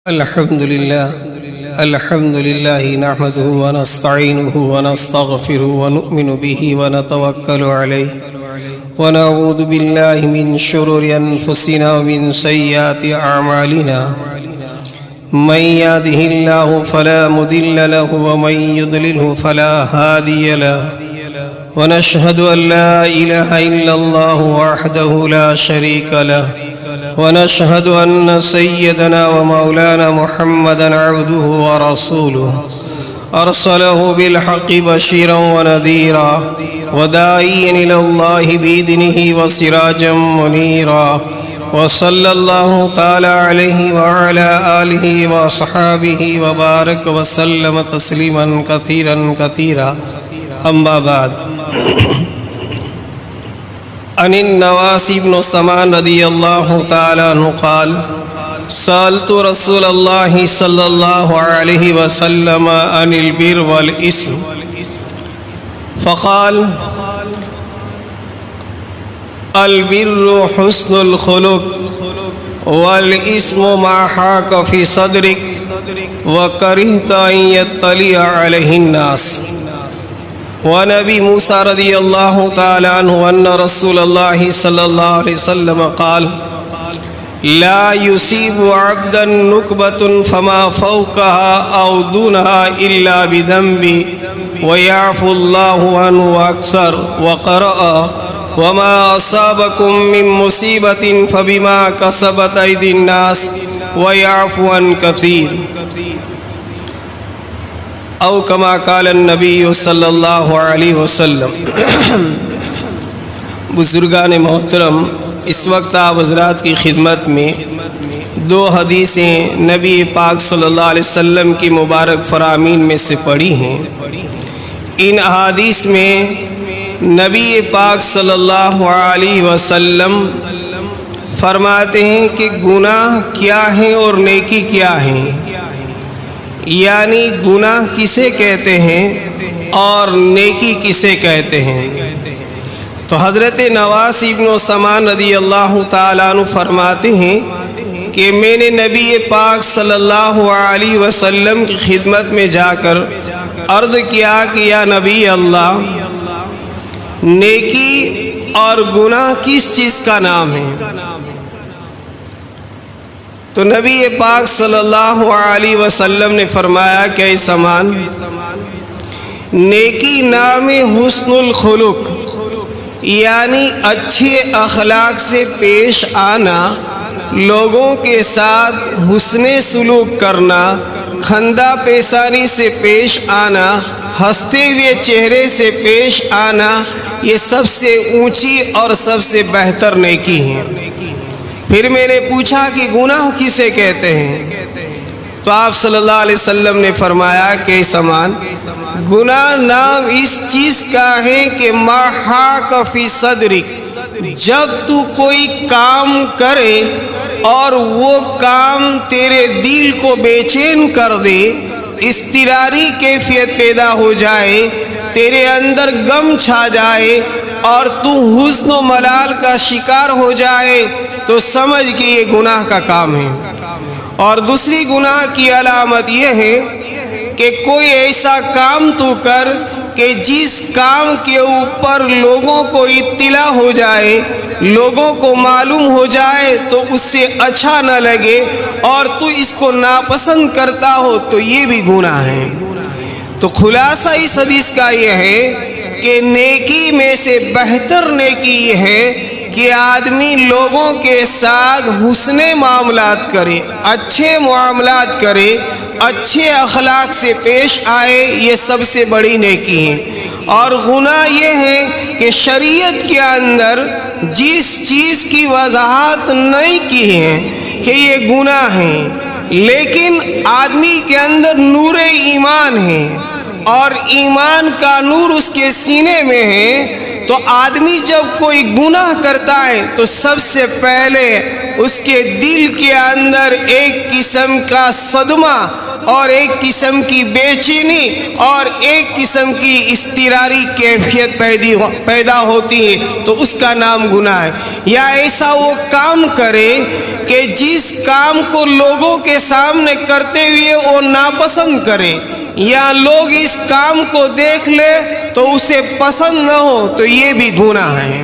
الحمد لله نحمده ونستعينه ونستغفره ونؤمن به ونتوكل عليه ونعوذ بالله من شرور أنفسنا ومن سيئات أعمالنا من يهده الله فلا مضل له ومن يضلله فلا هادي له ونشهد أن لا إله إلا الله وحده لا شريك له ونشهد أن سيدنا ومولانا محمدا عبده ورسوله أرسله بالحق بشيرا ونذيرا وداعيا إلى الله بإذنه وسراجا منيرا وصلى الله تعالى عليه وعلى آله وأصحابه وبارك وسلم تسليما كثيرا كثيرا أما بعد عن النواس بن سمعان رضي الله تعالى عنه قال سألت رسول الله صلى الله عليه وسلم عن البر والإثم فقال البر حسن الخلق والإثم ما حاك في صدرك وكرهت أن يطلع عليه الناس. ونبي موسى رضي الله تعالى عنه أن رسول الله صلى الله عليه وسلم قال لا يصيب عبدا نكبة فما فوقها أو دونها إلا بذنب ويعفو الله عنه أكثر. وقرأ وما أصابكم من مصيبة فبما كسبت أيدي الناس ويعفو عن كثير او کما قال النبی صلی اللہ علیہ وسلم. بزرگان محترم، اس وقت آپ حضرات کی خدمت میں دو حدیثیں نبی پاک صلی اللہ علیہ وسلم کی مبارک فرامین میں سے پڑھی ہیں. ان احادیث میں نبی پاک صلی اللہ علیہ وسلم فرماتے ہیں کہ گناہ کیا ہیں اور نیکی کیا ہیں، یعنی گناہ کسے کہتے ہیں اور نیکی کسے کہتے ہیں. تو حضرت نواس ابن سمعان رضی اللہ تعالیٰ عنہ فرماتے ہیں کہ میں نے نبی پاک صلی اللہ علیہ وسلم کی خدمت میں جا کر عرض کیا کہ یا نبی اللہ، نیکی اور گناہ کس چیز کا نام ہے؟ تو نبی پاک صلی اللہ علیہ وسلم نے فرمایا کہ اے سمان، نیکی نام حسن الخلق، یعنی اچھے اخلاق سے پیش آنا، لوگوں کے ساتھ حسن سلوک کرنا، خندہ پیشانی سے پیش آنا، ہنستے ہوئے چہرے سے پیش آنا، یہ سب سے اونچی اور سب سے بہتر نیکی ہے. پھر میں نے پوچھا کہ گناہ کسے کہتے ہیں؟ تو آپ صلی اللہ علیہ وسلم نے فرمایا کہ سمان، گناہ نام اس چیز کا ہے کہ ما حاک فی صدرک، جب تو کوئی کام کرے اور وہ کام تیرے دل کو بے چین کر دے، اضطراری کیفیت پیدا ہو جائے، تیرے اندر غم چھا جائے اور تو حزن و ملال کا شکار ہو جائے، تو سمجھ کہ یہ گناہ کا کام ہے. اور دوسری گناہ کی علامت یہ ہے کہ کوئی ایسا کام تو کر کہ جس کام کے اوپر لوگوں کو اطلاع ہو جائے، لوگوں کو معلوم ہو جائے تو اس سے اچھا نہ لگے اور تو اس کو ناپسند کرتا ہو، تو یہ بھی گناہ ہے. تو خلاصہ اس حدیث کا یہ ہے کہ نیکی میں سے بہتر نیکی یہ ہے کہ آدمی لوگوں کے ساتھ حسن معاملات کرے، اچھے معاملات کرے، اچھے اخلاق سے پیش آئے، یہ سب سے بڑی نیکی ہے. اور گناہ یہ ہے کہ شریعت کے اندر جس چیز کی وضاحت نہیں کی ہے کہ یہ گناہ ہے، لیکن آدمی کے اندر نور ایمان ہے اور ایمان کا نور اس کے سینے میں ہے، تو آدمی جب کوئی گناہ کرتا ہے تو سب سے پہلے اس کے دل کے اندر ایک قسم کا صدمہ اور ایک قسم کی بے چینی اور ایک قسم کی اضطراری کیفیت پیدا ہوتی ہے، تو اس کا نام گناہ ہے۔ یا ایسا وہ کام کرے کہ جس کام کو لوگوں کے سامنے کرتے ہوئے وہ ناپسند کرے، یا لوگ اس کام کو دیکھ لے تو اسے پسند نہ ہو، تو یہ بھی گناہ ہے۔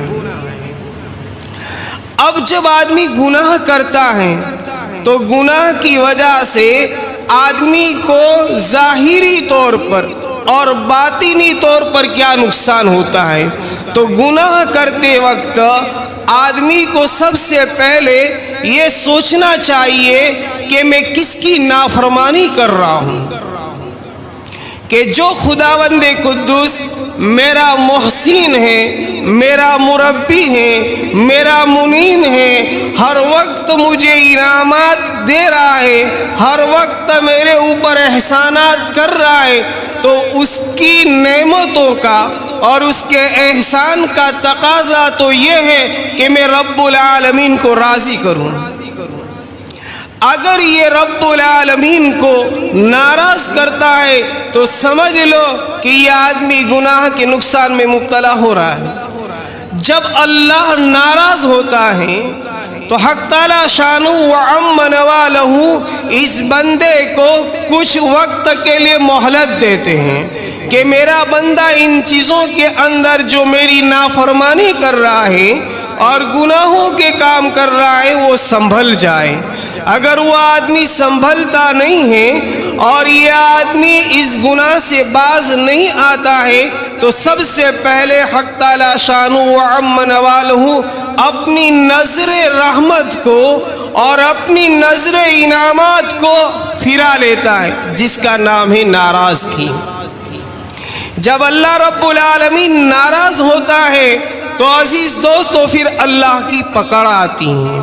اب جب آدمی گناہ کرتا ہے تو گناہ کی وجہ سے آدمی کو ظاہری طور پر اور باطنی طور پر کیا نقصان ہوتا ہے؟ تو گناہ کرتے وقت آدمی کو سب سے پہلے یہ سوچنا چاہیے کہ میں کس کی نافرمانی کر رہا ہوں، کہ جو خداوند قدوس میرا محسن ہے، میرا مربی ہے، میرا منعم ہے، ہر وقت مجھے انعامات دے رہا ہے، ہر وقت میرے اوپر احسانات کر رہا ہے، تو اس کی نعمتوں کا اور اس کے احسان کا تقاضا تو یہ ہے کہ میں رب العالمین کو راضی کروں۔ اگر یہ رب العالمین کو ناراض کرتا ہے تو سمجھ لو کہ یہ آدمی گناہ کے نقصان میں مبتلا ہو رہا ہے۔ جب اللہ ناراض ہوتا ہے تو حق تعالی شانہ وعم نوالہ اس بندے کو کچھ وقت کے لیے مہلت دیتے ہیں کہ میرا بندہ ان چیزوں کے اندر جو میری نافرمانی کر رہا ہے اور گناہوں کے کام کر رہا ہے وہ سنبھل جائے۔ اگر وہ آدمی سنبھلتا نہیں ہے اور یہ آدمی اس گناہ سے باز نہیں آتا ہے تو سب سے پہلے حق تعالی شانہ وعم نوالہ اپنی نظر رحمت کو اور اپنی نظر انعامات کو پھرا لیتا ہے، جس کا نام ہے ناراضگی۔ جب اللہ رب العالمین ناراض ہوتا ہے تو عزیز دوستو پھر اللہ کی پکڑ آتی ہے۔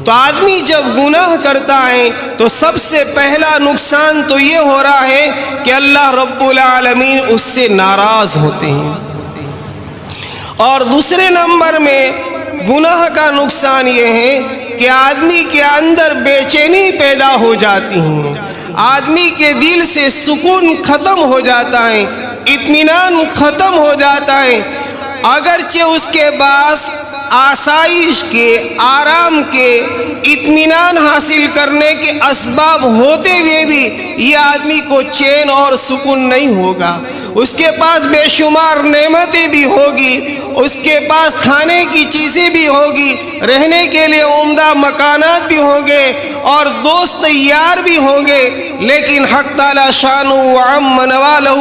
تو آدمی جب گناہ کرتا ہے تو سب سے پہلا نقصان تو یہ ہو رہا ہے کہ اللہ رب العالمین اس سے ناراض ہوتے ہیں۔ اور دوسرے نمبر میں گناہ کا نقصان یہ ہے کہ آدمی کے اندر بے چینی پیدا ہو جاتی ہے، آدمی کے دل سے سکون ختم ہو جاتا ہے، اطمینان ختم ہو جاتا ہے۔ اگرچہ اس کے پاس آسائش کے، آرام کے، اطمینان حاصل کرنے کے اسباب ہوتے ہوئے بھی یہ آدمی کو چین اور سکون نہیں ہوگا۔ اس کے پاس بے شمار نعمتیں بھی ہوگی، اس کے پاس کھانے کی چیزیں بھی ہوگی، رہنے کے لیے عمدہ مکانات بھی ہوں گے اور دوست یار بھی ہوں گے، لیکن حق تعالی شانہ وعم نوالہ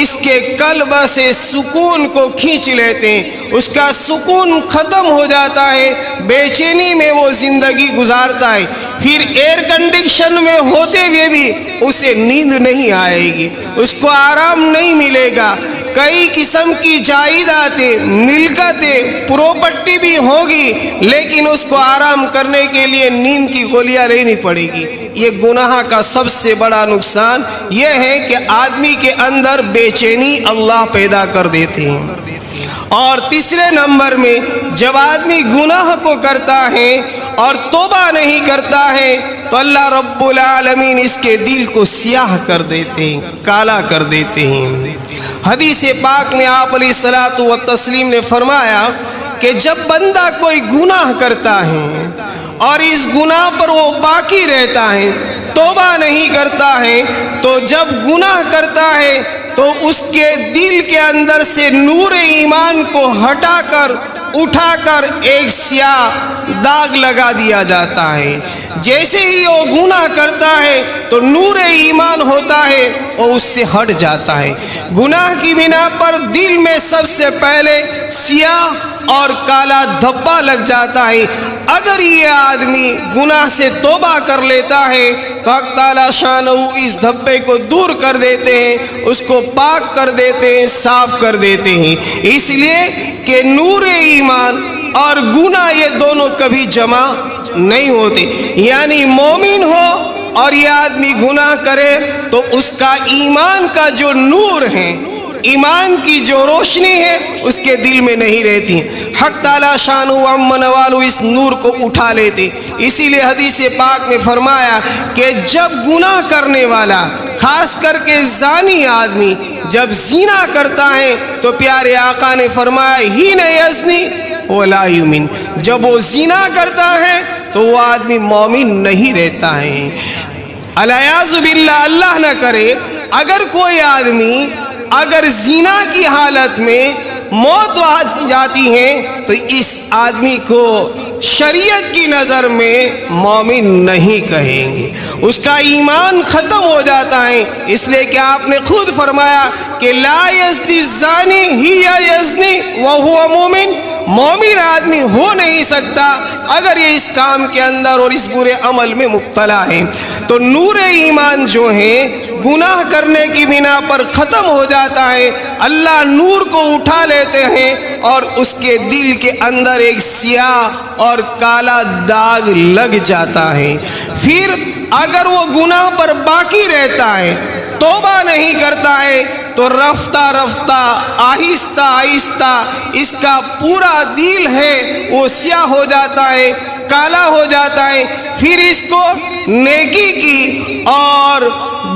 اس کے قلب سے سکون کو کھینچ لیتے ہیں، اس کا سکون ختم ہو جاتا ہے، بے چینی میں وہ زندگی گزارتا ہے۔ پھر ایئر کنڈیشن میں ہوتے ہوئے بھی اسے نیند نہیں آئے گی، اس کو آرام نہیں ملے گا۔ کئی قسم کی جائیدادیں، ملکتیں، پراپرٹی بھی ہوگی، لیکن اس کو آرام کرنے کے لیے نیند کی گولیاں لینی پڑے گی۔ یہ گناہ کا سب سے بڑا نقصان یہ ہے کہ آدمی کے اندر بے چینی اللہ پیدا کر دیتے ہیں۔ اور تیسرے نمبر میں جب آدمی گناہ کو کرتا ہے اور توبہ نہیں کرتا ہے تو اللہ رب العالمین اس کے دل کو سیاہ کر دیتے ہیں، کالا کر دیتے ہیں۔ حدیث پاک میں آپ علیہ الصلوۃ والتسلیم نے فرمایا کہ جب بندہ کوئی گناہ کرتا ہے اور اس گناہ پر وہ باقی رہتا ہے، توبہ نہیں کرتا ہے، تو جب گناہ کرتا ہے تو اس کے دل کے اندر سے نور ایمان کو ہٹا کر اٹھا کر ایک سیاہ داغ لگا دیا جاتا ہے۔ جیسے ہی وہ گناہ کرتا ہے تو نور ایمان ہوتا ہے اور اس سے ہٹ جاتا ہے۔ گناہ کی بنا پر دل میں سب سے پہلے سیاہ اور کالا دھبا لگ جاتا ہے۔ اگر یہ آدمی گناہ سے توبہ کر لیتا ہے تو حق تعالی شانہ اس دھبے کو دور کر دیتے ہیں، اس کو پاک کر دیتے ہیں، صاف کر دیتے ہیں۔ اس لیے کہ نور ایمان اور گناہ یہ دونوں کبھی جمع نہیں ہوتے، یعنی مومن ہو اور یہ آدمی گناہ کرے تو اس کا ایمان کا جو نور ہے ایمان کی جو روشنی ہے اس کے دل میں نہیں رہتی. حق تعالی شان و امن والو اس نور کو اٹھا لیتے. اسی لیے حدیث پاک میں فرمایا کہ جب گناہ کرنے والا خاص کر کے زانی آدمی جب زنا کرتا ہے تو پیارے آقا نے فرمایا ہی نہ یزنی ولا یؤمن، جب وہ زنا کرتا ہے تو وہ آدمی مومن نہیں رہتا ہے. الیاذ باللہ، اللہ نہ کرے اگر کوئی آدمی اگر زنا کی حالت میں موت آ جاتی ہے تو اس آدمی کو شریعت کی نظر میں مومن نہیں کہیں گے، اس کا ایمان ختم ہو جاتا ہے. اس لیے کہ آپ نے خود فرمایا کہ لا یزنی الزانی ہی یزنی وہو مومن، مومن آدمی ہو نہیں سکتا اگر یہ اس کام کے اندر اور اس برے عمل میں مبتلا ہے. تو نور ایمان جو ہے گناہ کرنے کی بنا پر ختم ہو جاتا ہے. اللہ نور کو اٹھا لیتے ہیں اور اس کے دل کے اندر ایک سیاہ اور کالا داغ لگ جاتا ہے. پھر اگر وہ گناہ پر باقی رہتا ہے، توبہ نہیں کرتا ہے، تو رفتہ رفتہ آہستہ آہستہ اس کا پورا دل ہے وہ سیاہ ہو جاتا ہے، کالا ہو جاتا ہے. پھر اس کو نیکی کی اور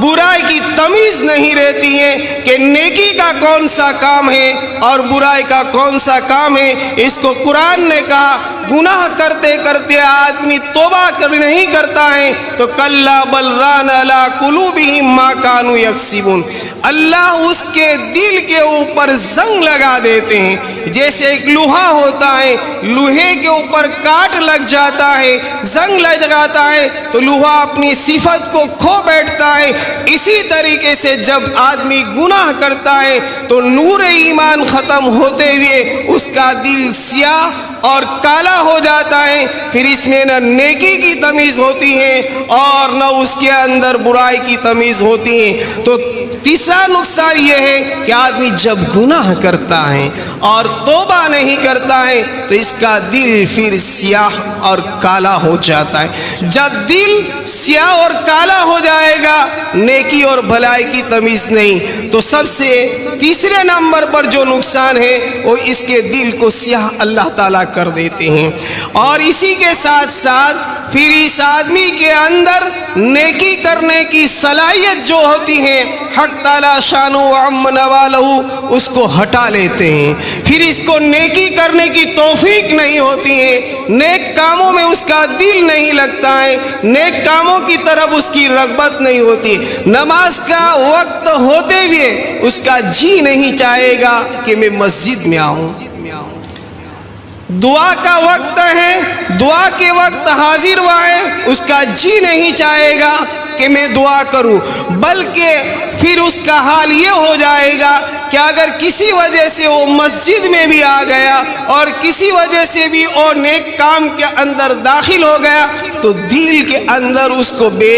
برائی کی تمیز نہیں رہتی ہے کہ نیکی کا کون سا کام ہے اور برائی کا کون سا کام ہے. اس کو قرآن نے کہا گناہ کرتے کرتے آدمی توبہ نہیں کرتا ہے تو کلا بل ران علی قلوبہم ما کانوا یکسبون، اللہ اس کے دل کے اوپر زنگ لگا دیتے ہیں. جیسے ایک لوہا ہوتا ہے، لوہے کے اوپر کاٹ لگ جاتا ہے، زنگ لگاتا ہے تو لوہا اپنی صفت کو کھو بیٹھتا ہے. اسی طریقے سے جب آدمی گناہ کرتا ہے تو نور ایمان ختم ہوتے ہوئے اس کا دل سیاہ اور کالا ہو جاتا ہے. پھر اس میں نہ نیکی کی تمیز ہوتی ہے اور نہ اس کے اندر برائی کی تمیز ہوتی ہے. تو تیسرا نقصان یہ ہے کہ آدمی جب گناہ کرتا ہے اور توبہ نہیں کرتا ہے تو اس کا دل پھر سیاہ اور کالا ہو جاتا ہے. جب دل سیاہ اور کالا ہو جائے گا، نیکی اور بھلائی کی تمیز نہیں، تو سب سے تیسرے نمبر پر جو نقصان ہے وہ اس کے دل کو سیاہ اللہ تعالیٰ کر دیتے ہیں. اور اسی کے ساتھ ساتھ پھر اس آدمی کے اندر نیکی کرنے کی صلاحیت جو ہوتی ہے حق تعالیٰ شان و عم نوالہ اس کو ہٹا لیتے ہیں. پھر اس کو نیکی کرنے کی توفیق نہیں ہوتی ہے، نیک کاموں میں اس کا دل نہیں لگتا ہے، نیک کاموں کی طرف اس کی رغبت نہیں ہوتی. نماز کا وقت ہوتے ہوئے اس کا جی نہیں چاہے گا کہ میں مسجد میں آؤں. دعا کا وقت ہے، دعا کے وقت حاضر ہوا ہے، اس کا جی نہیں چاہے گا کہ میں دعا کروں، بلکہ پھر اس کا حال یہ ہو جائے گا کہ اگر کسی وجہ سے وہ مسجد میں بھی آ گیا اور کسی وجہ سے بھی وہ نیک کام کے اندر داخل ہو گیا تو دل کے اندر اس کو بے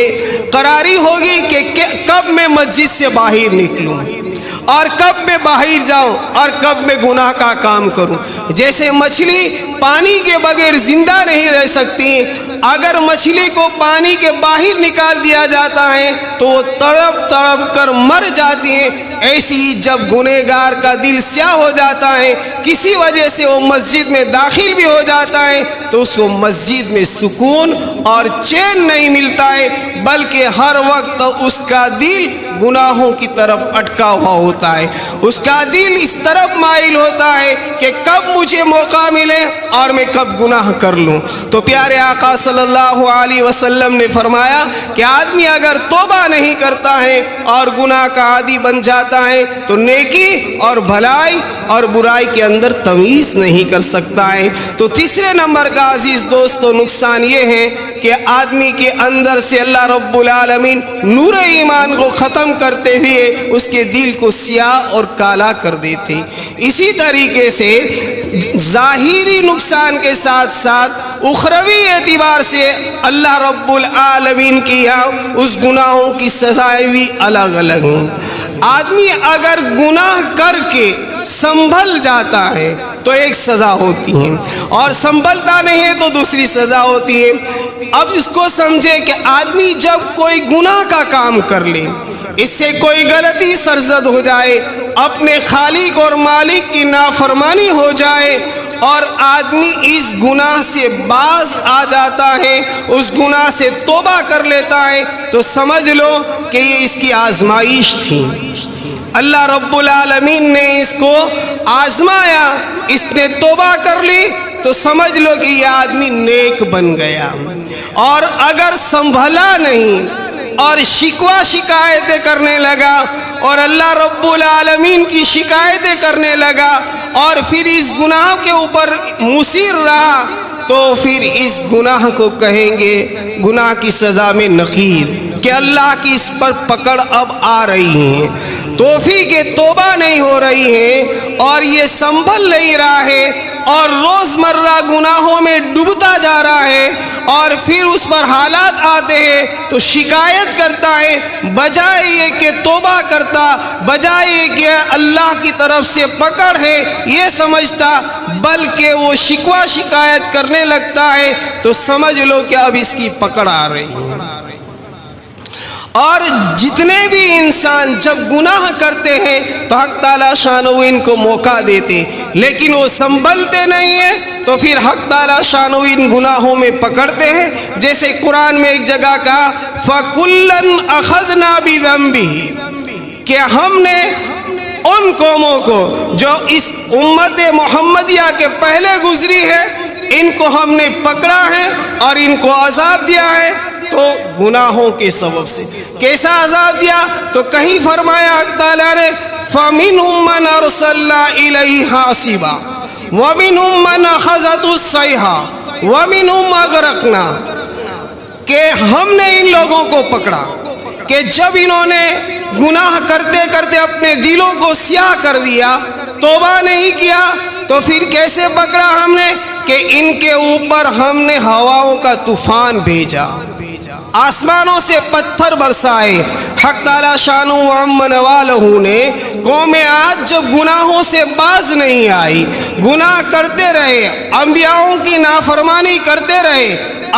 قراری ہوگی کہ کب میں مسجد سے باہر نکلوں اور کب میں باہر جاؤں اور کب میں گناہ کا کام کروں. جیسے مچھلی پانی کے بغیر زندہ نہیں رہ سکتی، اگر مچھلی کو پانی کے باہر نکال دیا جاتا ہے تو وہ تڑپ تڑپ کر مر جاتی ہے. ایسی ہی جب گنہگار کا دل سیاہ ہو جاتا ہے، کسی وجہ سے وہ مسجد میں داخل بھی ہو جاتا ہے تو اس کو مسجد میں سکون اور چین نہیں ملتا ہے، بلکہ ہر وقت اس کا دل گناہوں کی طرف اٹکا ہوا ہوتا ہے. اس کا دل اس طرف مائل ہوتا ہے کہ کب مجھے موقع ملے اور میں کب گناہ کر لوں. تو پیارے آقا صلی اللہ علیہ وسلم نے فرمایا کہ آدمی اگر توبہ نہیں کرتا ہے اور گناہ کا عادی بن جاتا ہے تو نیکی اور بھلائی اور برائی کے اندر تمیز نہیں کر سکتا ہے. تو تیسرے نمبر کا عزیز دوستو نقصان یہ ہے کہ آدمی کے اندر سے اللہ رب العالمین نور ایمان کو ختم کرتے ہوئے اس کے دل کو سیاہ اور کالا کر دیتے. اسی طریقے سے ظاہری نقصان کے ساتھ ساتھ اخروی اعتبار سے اللہ رب العالمین کی اس گناہوں کی سزائیں بھی الگ الگ ہیں. آدمی اگر گناہ کر کے سنبھل جاتا ہے تو ایک سزا ہوتی ہے اور سنبھلتا نہیں ہے تو دوسری سزا ہوتی ہے. اب اس کو سمجھے کہ آدمی جب کوئی گناہ کا کام کر لے اس سے کوئی غلطی سرزد ہو جائے، اپنے خالق اور مالک کی نافرمانی ہو جائے اور آدمی اس گناہ سے باز آ جاتا ہے، اس گناہ سے توبہ کر لیتا ہے، تو سمجھ لو کہ یہ اس کی آزمائش تھی۔ اللہ رب العالمین نے اس کو آزمایا، اس نے توبہ کر لی تو سمجھ لو کہ یہ آدمی نیک بن گیا۔ اور اگر سنبھلا نہیں اور شکوہ شکایتیں کرنے لگا اور اللہ رب العالمین کی شکایتیں کرنے لگا اور پھر اس گناہ کے اوپر مصر رہا، تو پھر اس گناہ کو کہیں گے گناہ کی سزا میں نقیر، کہ اللہ کی اس پر پکڑ اب آ رہی ہے، توفیق توبہ نہیں ہو رہی ہے اور یہ سنبھل نہیں رہا ہے اور روزمرہ گناہوں میں ڈوبتا جا رہا ہے، اور پھر اس پر حالات آتے ہیں تو شکایت کرتا ہے، بجائے یہ کہ توبہ کرتا، بجائے یہ کہ اللہ کی طرف سے پکڑ ہے یہ سمجھتا، بلکہ وہ شکوہ شکایت کرنے لگتا ہے، تو سمجھ لو کہ اب اس کی پکڑ آ رہی ہے۔ اور جتنے بھی انسان جب گناہ کرتے ہیں تو حق تعالیٰ شانہ ان کو موقع دیتے، لیکن وہ سنبھلتے نہیں ہیں، تو پھر حق تعالیٰ شانہ ان گناہوں میں پکڑتے ہیں۔ جیسے قرآن میں ایک جگہ کہا فَكُلًّا أَخَذْنَا بِذَنبِهِ، کہ ہم نے ان قوموں کو جو اس امت محمدیہ کے پہلے گزری ہے، ان کو ہم نے پکڑا ہے اور ان کو عذاب دیا ہے، تو گناہوں کے سبب سے۔ کیسا عذاب دیا؟ تو کہیں فرمایا حق تعالیٰ نے فَمِنْهُمْ مَنْ أَرْسَلْنَا إِلَيْهِ حَاصِبًا وَمِنْهُمْ مَنْ أَخَذَتْهُ الصَّيْحَةُ وَمِنْهُمْ أَغْرَقْنَا، کہ ہم نے ان لوگوں کو پکڑا کہ جب انہوں نے گناہ کرتے کرتے اپنے دلوں کو سیاہ کر دیا، توبہ نہیں کیا، تو پھر کیسے پکڑا ہم نے؟ کہ ان کے اوپر ہم نے ہواؤں کا طوفان بھیجا، آسمانوں سے پتھر برسائے۔ حق تعالیٰ شانہ وعم نوالہ نے قوم عاد جب گناہوں سے باز نہیں آئی، گناہ کرتے رہے، انبیاءوں کی نافرمانی کرتے رہے،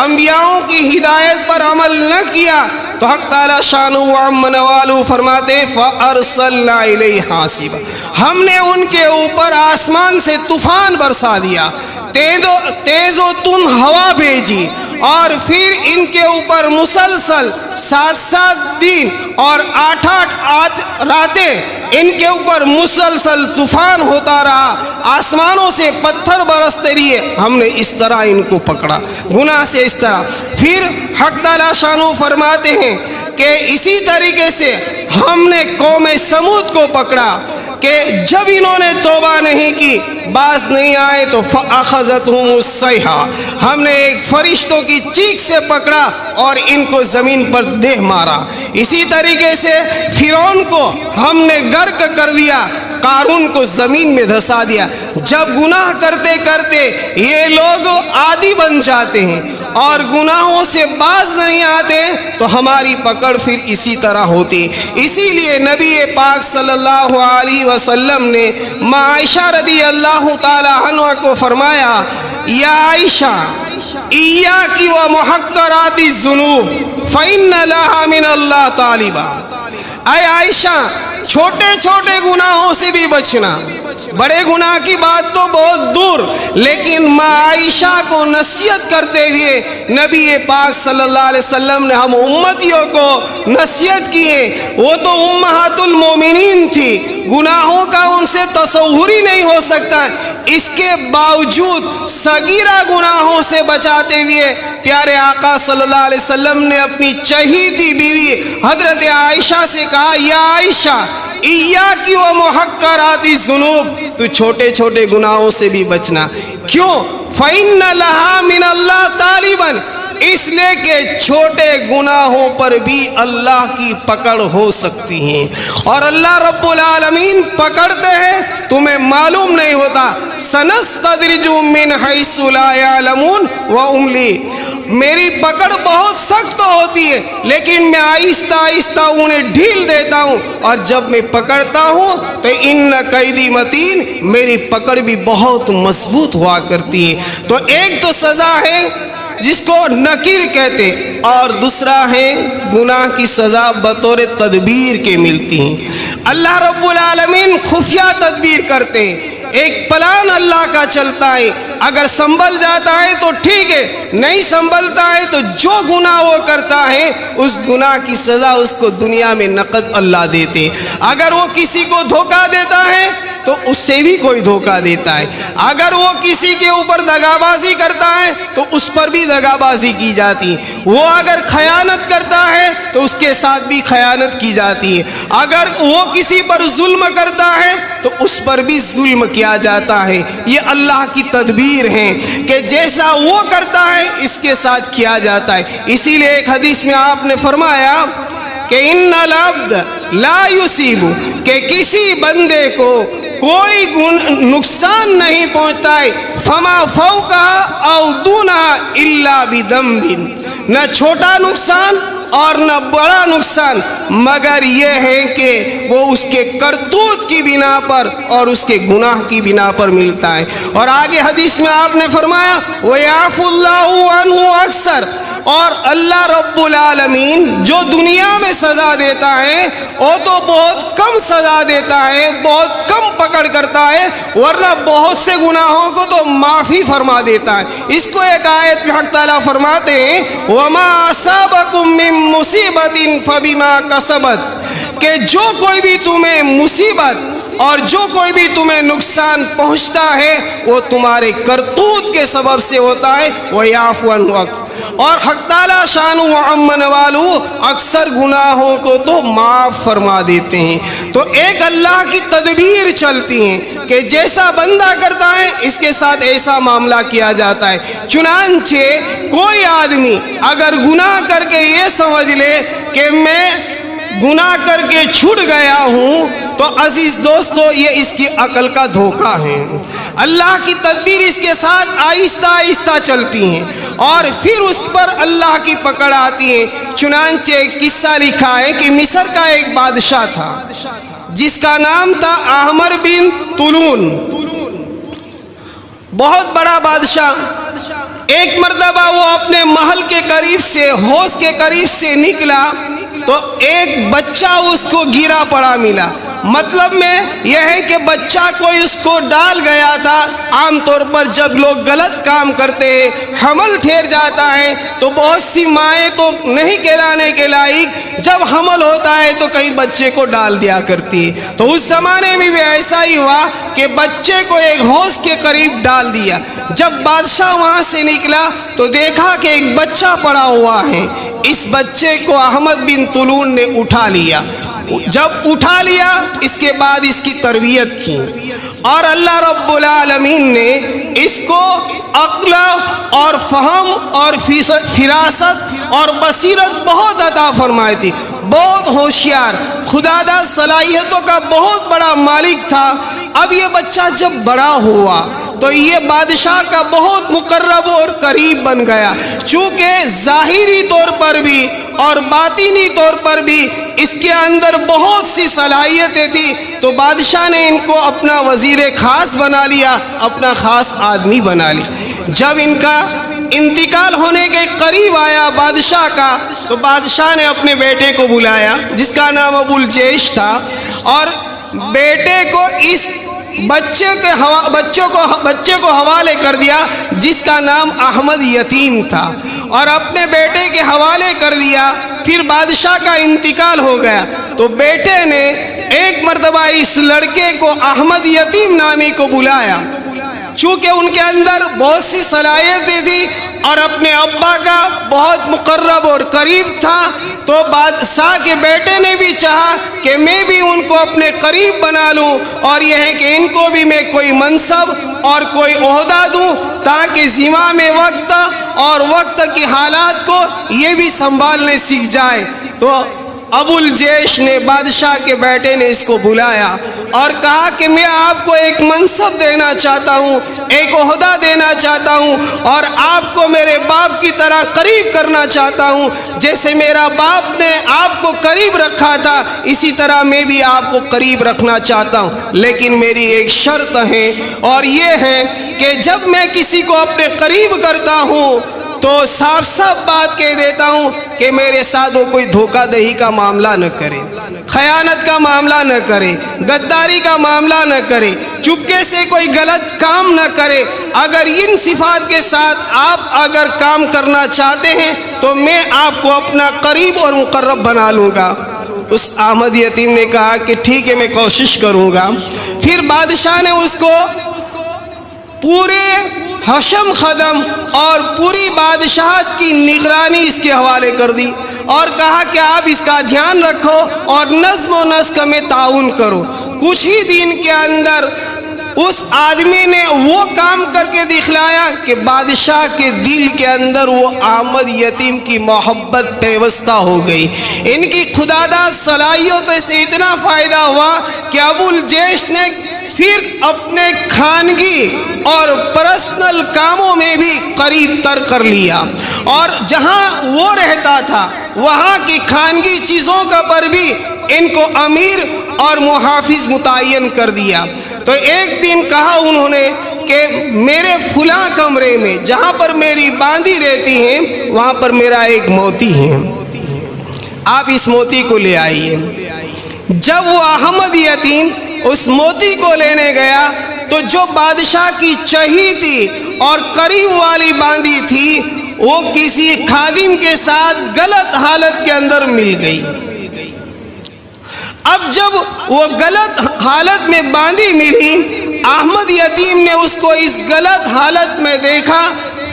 انبیاءوں کی ہدایت پر عمل نہ کیا، تو حق تعالیٰ شانہ وعم نوالہ فرماتے فَأَرْسَلْنَا إِلَيْهِ حَاصِبًا، ہم نے ان کے اوپر آسمان سے طوفان برسا دیا، تیز و تند ہوا بھیجی، اور پھر ان کے اوپر مسلسل 7 دن اور 8 راتیں ان کے اوپر مسلسل طوفان ہوتا رہا، آسمانوں سے پتھر برستے رہے، ہم نے اس طرح ان کو پکڑا گناہ سے، اس طرح۔ پھر حق تعالیٰ شانہ فرماتے ہیں کہ اسی طریقے سے ہم نے قوم سمود کو پکڑا کہ جب انہوں نے توبہ نہیں کی، باز نہیں آئے، تو فَأَخَذَتْهُمُ الصَّيْحَةُ، ہم نے ایک فرشتوں کی چیخ سے پکڑا اور ان کو زمین پر دے مارا۔ اسی طریقے سے فرعون کو ہم نے غرق کر دیا، قارون کو زمین میں دھسا دیا۔ جب گناہ کرتے کرتے یہ لوگ عادی بن جاتے ہیں اور گناہوں سے باز نہیں آتے تو ہماری پکڑ پھر اسی طرح ہوتی۔ اسی لیے نبی پاک صلی اللہ علیہ وسلم نے ماں عائشہ رضی اللہ تعالی عنہ کو فرمایا یا عائشہ ایاکی و محقرات الذنوب فإن لها من اللہ طالبا، اے عائشہ چھوٹے چھوٹے گناہوں سے بھی بچنا، بڑے گناہ کی بات تو بہت دور، لیکن ماں عائشہ کو نصیحت کرتے ہوئے نبی پاک صلی اللہ علیہ وسلم نے ہم امتیوں کو نصیحت کیے۔ وہ تو امہات المومنین تھی، گناہوں کا ان سے تصور ہی نہیں ہو سکتا، اس کے باوجود صغیرہ گناہوں سے بچاتے ہوئے پیارے آقا صلی اللہ علیہ وسلم نے اپنی چہیتی بیوی حضرت عائشہ سے کہا یا عائشہ ایاکی و محقرات الذنوب، تو چھوٹے چھوٹے گناہوں سے بھی بچنا۔ کیوں؟ فإن لها من اللہ طالبا، اس لیے کہ چھوٹے گناہوں پر بھی اللہ کی پکڑ ہو سکتی ہے، اور اللہ رب العالمین پکڑتے ہیں تمہیں معلوم نہیں ہوتا۔ سنستدرجهم من حیث لا يعلمون واملی، میری پکڑ بہت سخت ہوتی ہے لیکن میں آہستہ آہستہ انہیں ڈھیل دیتا ہوں، اور جب میں پکڑتا ہوں تو ان قیدی متین، میری پکڑ بھی بہت مضبوط ہوا کرتی ہے۔ تو ایک تو سزا ہے جس کو نکیر کہتے، اور دوسرا ہے گناہ کی سزا بطور تدبیر کے ملتی ہیں۔ اللہ رب العالمین خفیہ تدبیر کرتے ہیں، ایک پلان اللہ کا چلتا ہے، اگر سنبھل جاتا ہے تو ٹھیک ہے، نہیں سنبھلتا ہے تو جو گناہ وہ کرتا ہے اس گناہ کی سزا اس کو دنیا میں نقد اللہ دیتے۔ اگر وہ کسی کو دھوکہ دیتا ہے تو اس سے بھی کوئی دھوکہ دیتا ہے، اگر وہ کسی کے اوپر دغابازی کرتا ہے تو اس پر بھی دغابازی کی جاتی ہے، وہ اگر خیانت کرتا ہے تو اس کے ساتھ بھی خیانت کی جاتی ہے، اگر وہ کسی پر ظلم کرتا ہے تو اس پر بھی ظلم کیا جاتا ہے۔ یہ اللہ کی تدبیر ہے کہ جیسا وہ کرتا ہے اس کے ساتھ کیا جاتا ہے۔ اسی لیے ایک حدیث میں آپ نے فرمایا کہ ان العبد لا یصیب، کہ کسی بندے کو کوئی نقصان نہیں پہنچتا ہے، فما فوقہ او دونہ الا بذنب، نہ چھوٹا نقصان اور نہ بڑا نقصان مگر یہ ہے کہ وہ اس کے کرتوت کی بنا پر اور اس کے گناہ کی بنا پر ملتا ہے۔ اور آگے حدیث میں آپ نے فرمایا وَيَعْفُ اللَّهُ عَنْهُ أَكْثَرُ، اور اللہ رب العالمین جو دنیا میں سزا دیتا ہے وہ تو بہت کم سزا دیتا ہے، بہت کم پکڑ کرتا ہے، ورنہ بہت سے گناہوں کو تو معافی فرما دیتا ہے۔ اس کو ایک آیت میں حق تعالیٰ فرماتے ہیں وَمَا أَصَابَكُم مِّن مُّصِيبَةٍ فَبِمَا كَسَبَتْ، کہ جو کوئی بھی تمہیں مصیبت اور جو کوئی بھی تمہیں نقصان پہنچتا ہے وہ تمہارے کرتوت کے سبب سے ہوتا ہے۔ وَيَعْفُو عَنْهُ أَكْثَرُ، اور حق تعالیٰ شان و عمن والو اکثر گناہوں کو تو معاف فرما دیتے ہیں۔ تو ایک اللہ کی تدبیر چلتی ہیں کہ جیسا بندہ کرتا ہے اس کے ساتھ ایسا معاملہ کیا جاتا ہے۔ چنانچہ کوئی آدمی اگر گناہ کر کے یہ سمجھ لے کہ میں گناہ کر کے چھوٹ گیا ہوں تو عزیز دوستو یہ اس کی عقل کا دھوکہ ہے۔ اللہ کی تدبیر اس کے ساتھ آہستہ آہستہ چلتی ہیں اور پھر اس پر اللہ کی پکڑ آتی ہے۔ چنانچہ ایک قصہ لکھا ہے کہ مصر کا ایک بادشاہ تھا جس کا نام تھا احمر بن طولون، بہت بڑا بادشاہ۔ ایک مرتبہ وہ اپنے محل کے قریب سے حوض کے قریب سے نکلا تو ایک بچہ اس کو گرا پڑا ملا۔ مطلب میں یہ ہے کہ بچہ کوئی اس کو ڈال گیا تھا۔ عام طور پر جب لوگ غلط کام کرتے ہیں، حمل ٹھہر جاتا ہے تو بہت سی مائیں تو نہیں کہلانے کے لائق، جب حمل ہوتا ہے تو کہیں بچے کو ڈال دیا کرتی ہے۔ تو اس زمانے میں بھی ایسا ہی ہوا کہ بچے کو ایک حوض کے قریب ڈال دیا۔ جب بادشاہ وہاں سے نکلا تو دیکھا کہ ایک بچہ پڑا ہوا ہے۔ اس بچے کو احمد بن طولون نے اٹھا لیا۔ جب اٹھا لیا اس کے بعد اس کی تربیت کی اور اللہ رب العالمین نے اس کو عقل اور فہم اور فراست اور بصیرت بہت عطا فرمائی تھی، بہت ہوشیار، خداداد صلاحیتوں کا بہت بڑا مالک تھا۔ اب یہ بچہ جب بڑا ہوا تو یہ بادشاہ کا بہت مقرب اور قریب بن گیا، چونکہ ظاہری طور پر بھی اور باطنی طور پر بھی اس کے اندر بہت سی صلاحیتیں تھیں، تو بادشاہ نے ان کو اپنا وزیر خاص بنا لیا، اپنا خاص آدمی بنا لیا۔ جب ان کا انتقال ہونے کے قریب آیا بادشاہ کا تو بادشاہ نے اپنے بیٹے کو بلایا جس کا نام ابو الجیش تھا، اور بیٹے کو اس بچے کو حوالے کر دیا جس کا نام احمد یتیم تھا، اور اپنے بیٹے کے حوالے کر دیا۔ پھر بادشاہ کا انتقال ہو گیا تو بیٹے نے ایک مرتبہ اس لڑکے کو احمد یتیم نامی کو بلایا، چونکہ ان کے اندر بہت سی صلاحیتیں تھیں اور اپنے ابا کا بہت مقرب اور قریب تھا، تو بادشاہ کے بیٹے نے بھی چاہا کہ میں بھی ان کو اپنے قریب بنا لوں، اور یہ ہے کہ ان کو بھی میں کوئی منصب اور کوئی عہدہ دوں تاکہ زمام وقت اور وقت کی حالات کو یہ بھی سنبھالنے سیکھ جائے۔ تو ابو الجیش نے بادشاہ کے بیٹے نے اس کو بلایا اور کہا کہ میں آپ کو ایک منصب دینا چاہتا ہوں، ایک عہدہ دینا چاہتا ہوں، اور آپ کو میرے باپ کی طرح قریب کرنا چاہتا ہوں۔ جیسے میرا باپ نے آپ کو قریب رکھا تھا اسی طرح میں بھی آپ کو قریب رکھنا چاہتا ہوں، لیکن میری ایک شرط ہے، اور یہ ہے کہ جب میں کسی کو اپنے قریب کرتا ہوں تو صاف صاف بات کہہ دیتا ہوں کہ میرے ساتھ وہ کوئی دھوکہ دہی کا معاملہ نہ کرے، خیانت کا معاملہ نہ کرے، غداری کا معاملہ نہ کرے، چپکے سے کوئی غلط کام نہ کرے۔ اگر ان صفات کے ساتھ آپ اگر کام کرنا چاہتے ہیں تو میں آپ کو اپنا قریب اور مقرب بنا لوں گا۔ اس احمد یتیم نے کہا کہ ٹھیک ہے، میں کوشش کروں گا۔ پھر بادشاہ نے اس کو پورے حشم خدم اور پوری بادشاہت کی نگرانی اس کے حوالے کر دی اور کہا کہ آپ اس کا دھیان رکھو اور نظم و نسق میں تعاون کرو۔ کچھ ہی دن کے اندر اس آدمی نے وہ کام کر کے دکھلایا کہ بادشاہ کے دل کے اندر وہ احمد یتیم کی محبت پیوستہ ہو گئی۔ ان کی خداداد صلاحیتوں سے اتنا فائدہ ہوا کہ ابو الجیش نے پھر اپنے خانگی اور پرسنل کاموں میں بھی قریب تر کر لیا، اور جہاں وہ رہتا تھا وہاں کی خانگی چیزوں کا پر بھی ان کو امیر اور محافظ متعین کر دیا۔ تو ایک دن کہا انہوں نے کہ میرے فلاں کمرے میں جہاں پر میری باندھی رہتی ہیں وہاں پر میرا ایک موتی ہے، آپ اس موتی کو لے آئیے۔ جب وہ احمد یتیم اس موتی کو لینے گیا تو جو بادشاہ کی چہی تھی اور قریب والی باندھی تھی وہ کسی خادم کے ساتھ غلط حالت کے اندر مل گئی۔ اب جب وہ غلط حالت میں باندھی ملی، احمد یتیم نے اس کو اس غلط حالت میں دیکھا،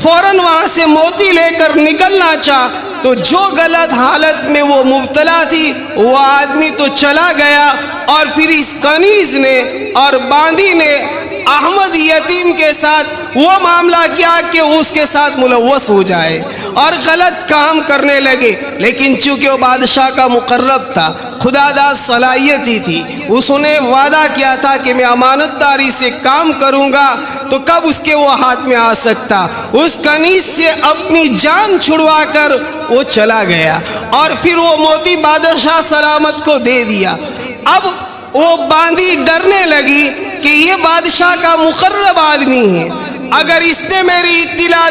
فوراً وہاں سے موتی لے کر نکلنا چاہا تو جو غلط حالت میں وہ مبتلا تھی وہ آدمی تو چلا گیا، اور پھر اس کنیز نے اور باندھی نے احمد یتیم کے ساتھ وہ معاملہ کیا کہ اس کے ساتھ ملوث ہو جائے اور غلط کام کرنے لگے۔ لیکن چونکہ وہ بادشاہ کا مقرب تھا، خداداد صلاحیت ہی تھی، اس نے وعدہ کیا تھا کہ میں امانت داری سے کام کروں گا، تو کب اس کے وہ ہاتھ میں آ سکتا۔ اس کنیز سے اپنی جان چھڑوا کر وہ چلا گیا اور پھر وہ موتی بادشاہ سلامت کو دے دیا۔ اب وہ باندھی ڈرنے لگی کہ یہ بادشاہ کا مقرب آدمی ہے، اگر اس نے میری اطلاع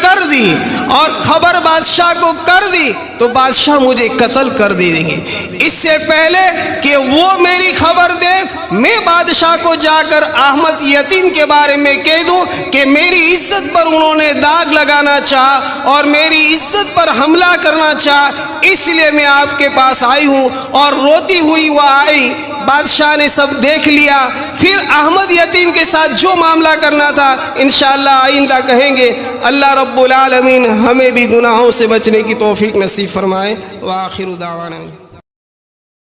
کر دی اور خبر بادشاہ کو کر دی تو بادشاہ مجھے قتل کر دیں گے۔ اس سے پہلے کہ وہ میری خبر دے میں بادشاہ کو جا کر احمد یتیم کے بارے میں کہہ دوں کہ میری عزت پر انہوں نے داغ لگانا چاہا اور میری عزت پر حملہ کرنا چاہا، اس لیے میں آپ کے پاس آئی ہوں۔ اور روتی ہوئی وہ آئی، بادشاہ نے سب دیکھ لیا۔ پھر احمد یتیم کے ساتھ جو معاملہ کرنا تھا انشاءاللہ آئندہ کہیں گے۔ اللہ رب العالمین ہمیں بھی گناہوں سے بچنے کی توفیق نصیب فرمائے۔ وآخر دعوانا